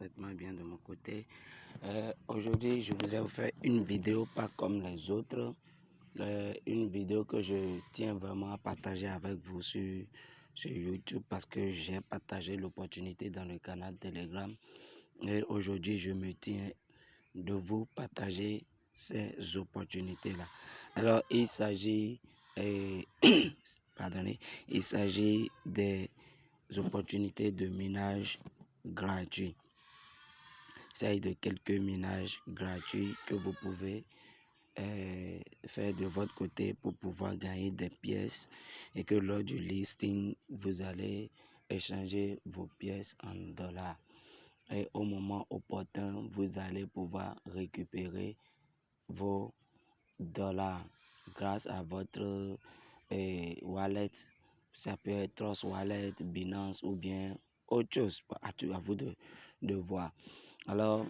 parfaitement bien de mon côté. Aujourd'hui, je voudrais vous faire une vidéo pas comme les autres. Une vidéo que je tiens vraiment à partager avec vous sur YouTube parce que j'ai partagé l'opportunité dans le canal Telegram. Et aujourd'hui, je me tiens de vous partager ces opportunités-là. Alors, il s'agit pardonnez, il s'agit des opportunités de minage gratuit. Il s'agit de quelques minages gratuits que vous pouvez faire de votre côté pour pouvoir gagner des pièces et que lors du listing, vous allez échanger vos pièces en dollars. Et au moment opportun, vous allez pouvoir récupérer vos dollars grâce à votre wallet. Ça peut être Trust Wallet, Binance ou bien autre chose. À vous de voir. Alors,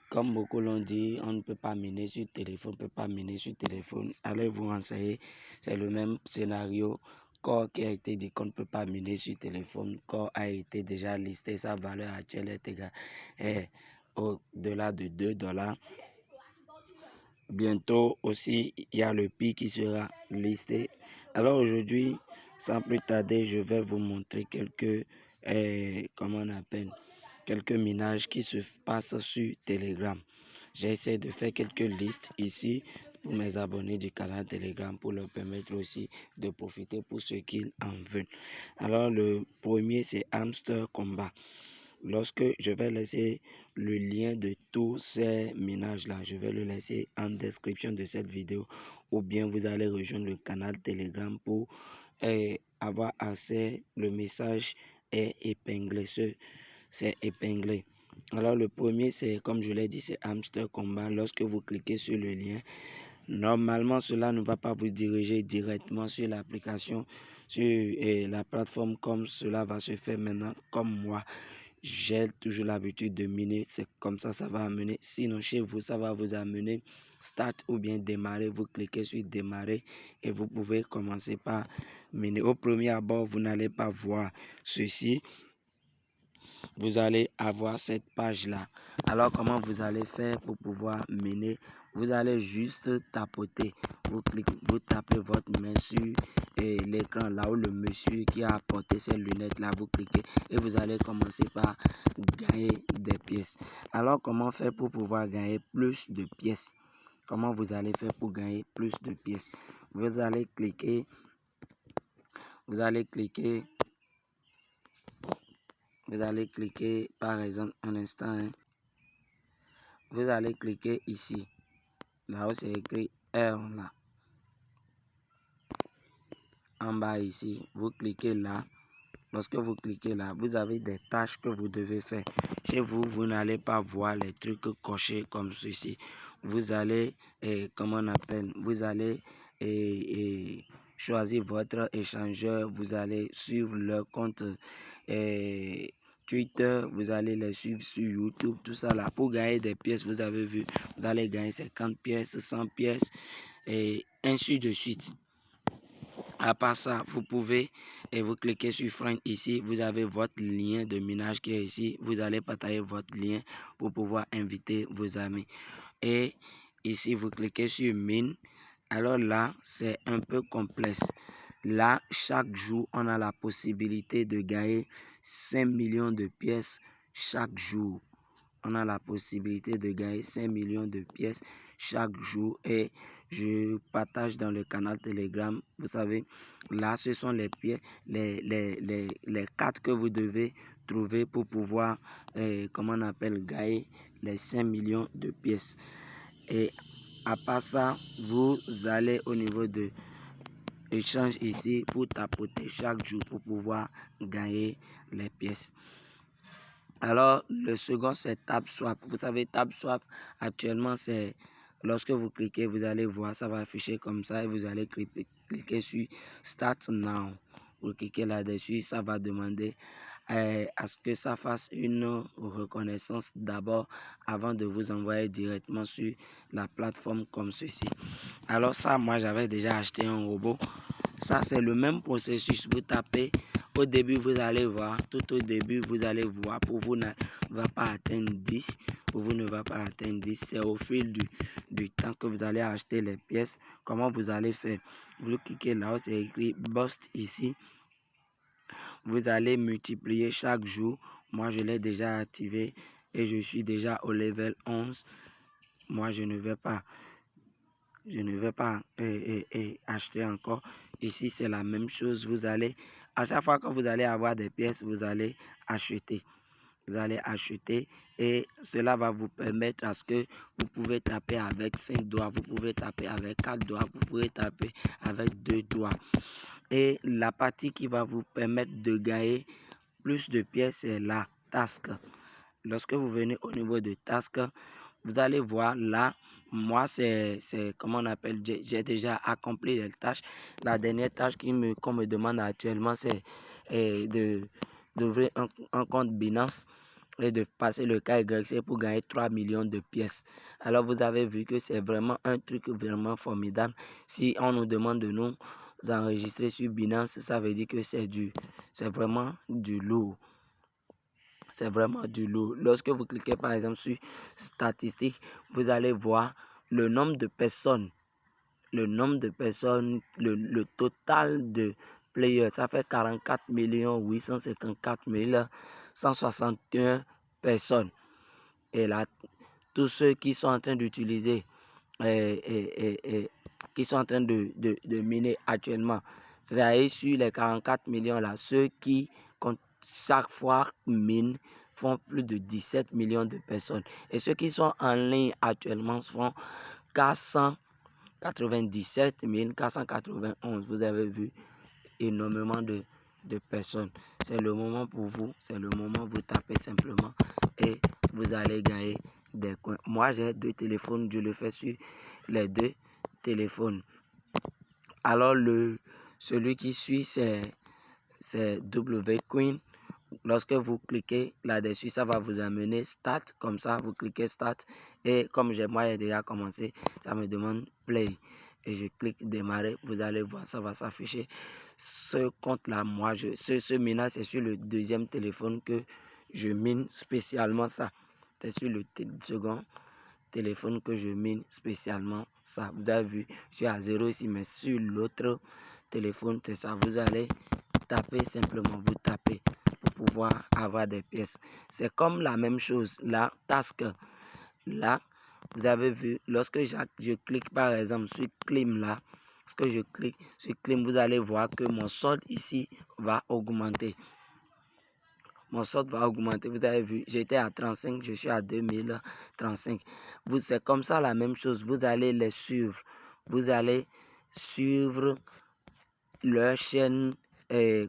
comme beaucoup l'ont dit, on ne peut pas miner sur téléphone, Allez vous renseigner. C'est le même scénario. Core qui a été dit qu'on ne peut pas miner sur téléphone. Core a été déjà listé. Sa valeur actuelle est égale au-delà de 2 $. Bientôt aussi, il y a le PI qui sera listé. Alors aujourd'hui, sans plus tarder, je vais vous montrer quelques, quelques minages qui se passent sur Telegram. J'essaie de faire quelques listes ici pour mes abonnés du canal Telegram pour leur permettre aussi de profiter pour ceux qui en veulent. Alors le premier, c'est Hamster Combat. Lorsque je vais laisser le lien de tous ces minages-là, je vais le laisser en description de cette vidéo ou bien vous allez rejoindre le canal Telegram pour avoir accès. Le message est épinglé, c'est épinglé. Alors le premier, c'est comme je l'ai dit, c'est Hamster Combat. Lorsque vous cliquez sur le lien, normalement cela ne va pas vous diriger directement sur l'application, sur la plateforme comme cela va se faire maintenant. Comme moi, j'ai toujours l'habitude de miner, c'est comme ça va amener. Sinon chez vous, ça va vous amener start ou bien démarrer. Vous cliquez sur démarrer et vous pouvez commencer par miner. Au premier abord, vous n'allez pas voir ceci. Vous allez avoir cette page là. Alors comment vous allez faire pour pouvoir miner? Vous allez juste tapoter. Vous cliquez, vous tapez votre main sur l'écran là où le monsieur qui a apporté ses lunettes là, vous cliquez et vous allez commencer par gagner des pièces. Alors comment faire pour pouvoir gagner plus de pièces? Comment vous allez faire pour gagner plus de pièces? Vous allez cliquer par exemple un instant, vous allez cliquer ici, là où c'est écrit Earn là, en bas ici, vous cliquez là. Lorsque vous cliquez là, vous avez des tâches que vous devez faire. Chez vous, vous n'allez pas voir les trucs cochés comme ceci. Vous allez, vous allez choisir votre échangeur, vous allez suivre leur compte Twitter, vous allez les suivre sur YouTube, tout ça là. Pour gagner des pièces, vous avez vu, vous allez gagner 50 pièces, 100 pièces et ainsi de suite. À part ça, vous pouvez vous cliquez sur Friend ici, vous avez votre lien de minage qui est ici. Vous allez partager votre lien pour pouvoir inviter vos amis. Et ici, vous cliquez sur Mine. Alors là, c'est un peu complexe. Là, chaque jour, on a la possibilité de gagner 5 millions de pièces chaque jour. On a la possibilité de gagner 5 millions de pièces chaque jour et je partage dans le canal Telegram. Vous savez, là, ce sont les pièces, les cartes que vous devez trouver pour pouvoir, gagner les 5 millions de pièces. Et à part ça, vous allez au niveau de échange ici pour tapoter chaque jour pour pouvoir gagner les pièces. Alors, le second, c'est TapSwap. Vous savez, TapSwap, actuellement, c'est lorsque vous cliquez, vous allez voir, ça va afficher comme ça et vous allez cliquer sur Start Now. Vous cliquez là-dessus, ça va demander à ce que ça fasse une reconnaissance d'abord avant de vous envoyer directement sur la plateforme comme ceci. Alors ça, moi, j'avais déjà acheté un robot. Ça, c'est le même processus. Vous tapez Au début, vous allez voir, tout au début, vous allez voir, pour vous ne va pas atteindre 10, pour vous ne va pas atteindre 10, c'est au fil du temps que vous allez acheter les pièces. Comment vous allez faire? Vous cliquez là où c'est écrit Boost ici. Vous allez multiplier chaque jour. Moi, je l'ai déjà activé et je suis déjà au level 11. Moi, je ne vais pas acheter encore. Ici, c'est la même chose. Vous allez, à chaque fois que vous allez avoir des pièces, vous allez acheter. Vous allez acheter et cela va vous permettre à ce que vous pouvez taper avec 5 doigts, vous pouvez taper avec 4 doigts, vous pouvez taper avec 2 doigts. Et la partie qui va vous permettre de gagner plus de pièces, c'est la task. Lorsque vous venez au niveau de task, vous allez voir là, moi c'est comment on appelle, j'ai déjà accompli les tâches. La dernière tâche qu'on me demande actuellement, c'est d'ouvrir un compte Binance et de passer le KYC pour gagner 3 millions de pièces. Alors vous avez vu que c'est vraiment un truc vraiment formidable. Si on nous demande de nous enregistrer sur Binance, ça veut dire que c'est vraiment du lourd. C'est vraiment du lourd. Lorsque vous cliquez par exemple sur statistiques, vous allez voir le nombre de personnes, le total de players. Ça fait 44 854 161 personnes. Et là, tous ceux qui sont en train d'utiliser, qui sont en train de miner actuellement, c'est-à-dire sur les 44 millions là, ceux qui chaque fois mine font plus de 17 millions de personnes. Et ceux qui sont en ligne actuellement font 497 491. Vous avez vu énormément de personnes. C'est le moment pour vous. C'est le moment, vous tapez simplement et vous allez gagner des coins. Moi, j'ai 2 téléphones. Je le fais sur les 2 téléphones. Alors, celui qui suit, c'est WQueen. Lorsque vous cliquez là-dessus, ça va vous amener Start. Comme ça, vous cliquez Start. Et comme moi, j'ai déjà commencé, ça me demande Play. Et je clique Démarrer. Vous allez voir, ça va s'afficher. Ce compte-là, moi, ce minage, c'est sur le deuxième téléphone que je mine spécialement ça. C'est sur le second téléphone que je mine spécialement ça. Vous avez vu, je suis à 0 ici, mais sur l'autre téléphone, c'est ça. Vous allez taper simplement, vous tapez pour pouvoir avoir des pièces. C'est comme la même chose, la task. Là, vous avez vu, lorsque je clique par exemple sur Clim là, lorsque je clique sur Clim, vous allez voir que mon solde ici va augmenter. Mon solde va augmenter. Vous avez vu, j'étais à 35, je suis à 2035. C'est comme ça la même chose. Vous allez les suivre. Vous allez suivre leur chaîne,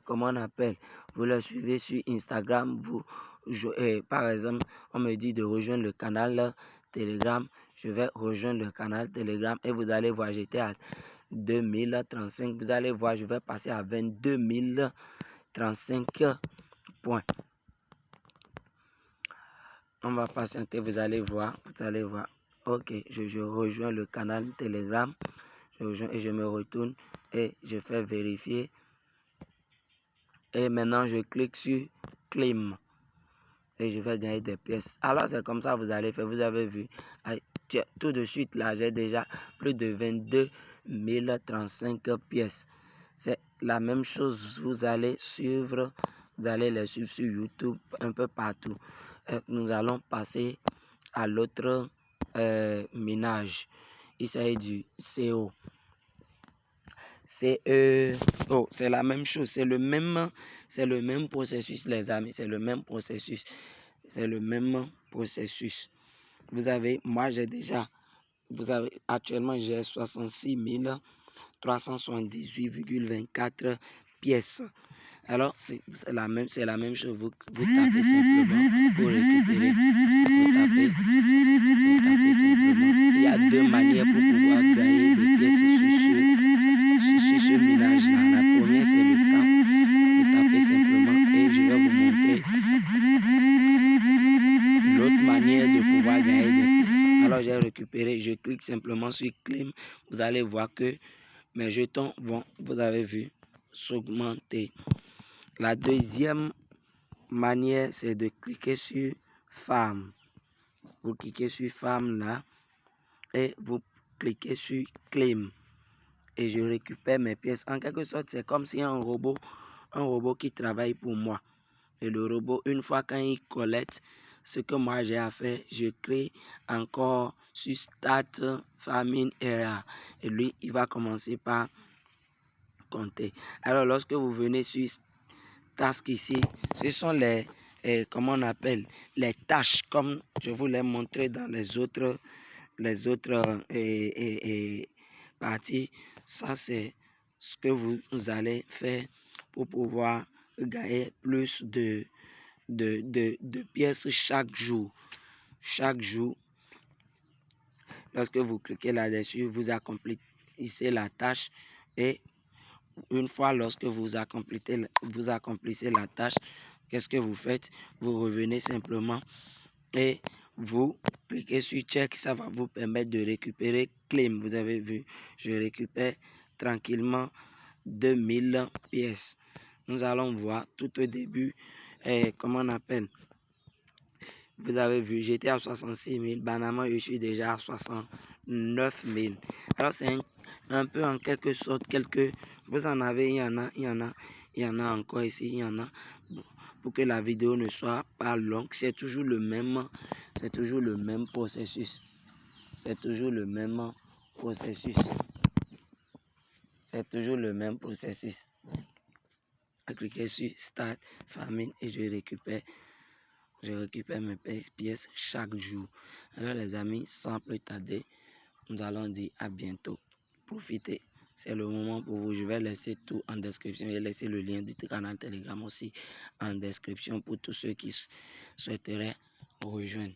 comment on appelle, vous le suivez sur Instagram. Par exemple, on me dit de rejoindre le canal Telegram. Je vais rejoindre le canal Telegram et vous allez voir, j'étais à 2035. Vous allez voir, je vais passer à 22 035 points. On va patienter, vous allez voir. Ok, je rejoins le canal Telegram. Je rejoins et je me retourne et je fais vérifier. Et maintenant, je clique sur Claim. Et je vais gagner des pièces. Alors, c'est comme ça que vous allez faire. Vous avez vu. Tout de suite, là, j'ai déjà plus de 22 035 pièces. C'est la même chose. Vous allez suivre. Vous allez les suivre sur YouTube, un peu partout. Nous allons passer à l'autre minage. Il s'agit du CO. C'est la même chose, c'est le même processus, les amis, c'est le même processus. Actuellement j'ai 66 378,24 pièces. Alors c'est la même chose, vous tapez simplement pour récupérer. Vous tapez simplement. Il y a 2 manières pour pouvoir gagner des pièces sur ce minage-là. La première, c'est le tap. Vous tapez simplement et je vais vous montrer l'autre manière de pouvoir gagner des pièces. Alors, j'ai récupéré, je clique simplement sur Claim. Vous allez voir que mes jetons vont, vous avez vu, s'augmenter. La deuxième manière, c'est de cliquer sur Farm. Vous cliquez sur Farm là et vous cliquez sur Claim. Et je récupère mes pièces. En quelque sorte, c'est comme si un robot qui travaille pour moi. Et le robot, une fois quand il collecte ce que moi j'ai à faire, je crée encore sur Start Farming Area. Et lui, il va commencer par compter. Alors, lorsque vous venez sur Task ici, ce sont comment on appelle, les tâches, comme je vous l'ai montré dans les autres parties. Ça, c'est ce que vous allez faire pour pouvoir gagner plus de pièces chaque jour. Chaque jour, lorsque vous cliquez là-dessus, vous accomplissez la tâche et une fois lorsque vous accomplissez la tâche, qu'est-ce que vous faites? Vous revenez simplement et vous cliquez sur check, ça va vous permettre de récupérer claim. Vous avez vu, je récupère tranquillement 2000 pièces. Nous allons voir tout au début, comment on appelle. Vous avez vu, j'étais à 66 000. Banama, je suis déjà à 69 000. Alors, c'est un peu en quelque sorte, vous en avez, il y en a encore ici, il y en a. Pour que la vidéo ne soit pas longue, c'est toujours le même processus. C'est toujours le même processus. C'est toujours le même processus. Je clique sur Start Farming et je récupère mes pièces chaque jour. Alors les amis, sans plus tarder, nous allons dire à bientôt. Profitez, c'est le moment pour vous. Je vais laisser tout en description. Je vais laisser le lien du canal Telegram aussi en description pour tous ceux qui souhaiteraient rejoindre.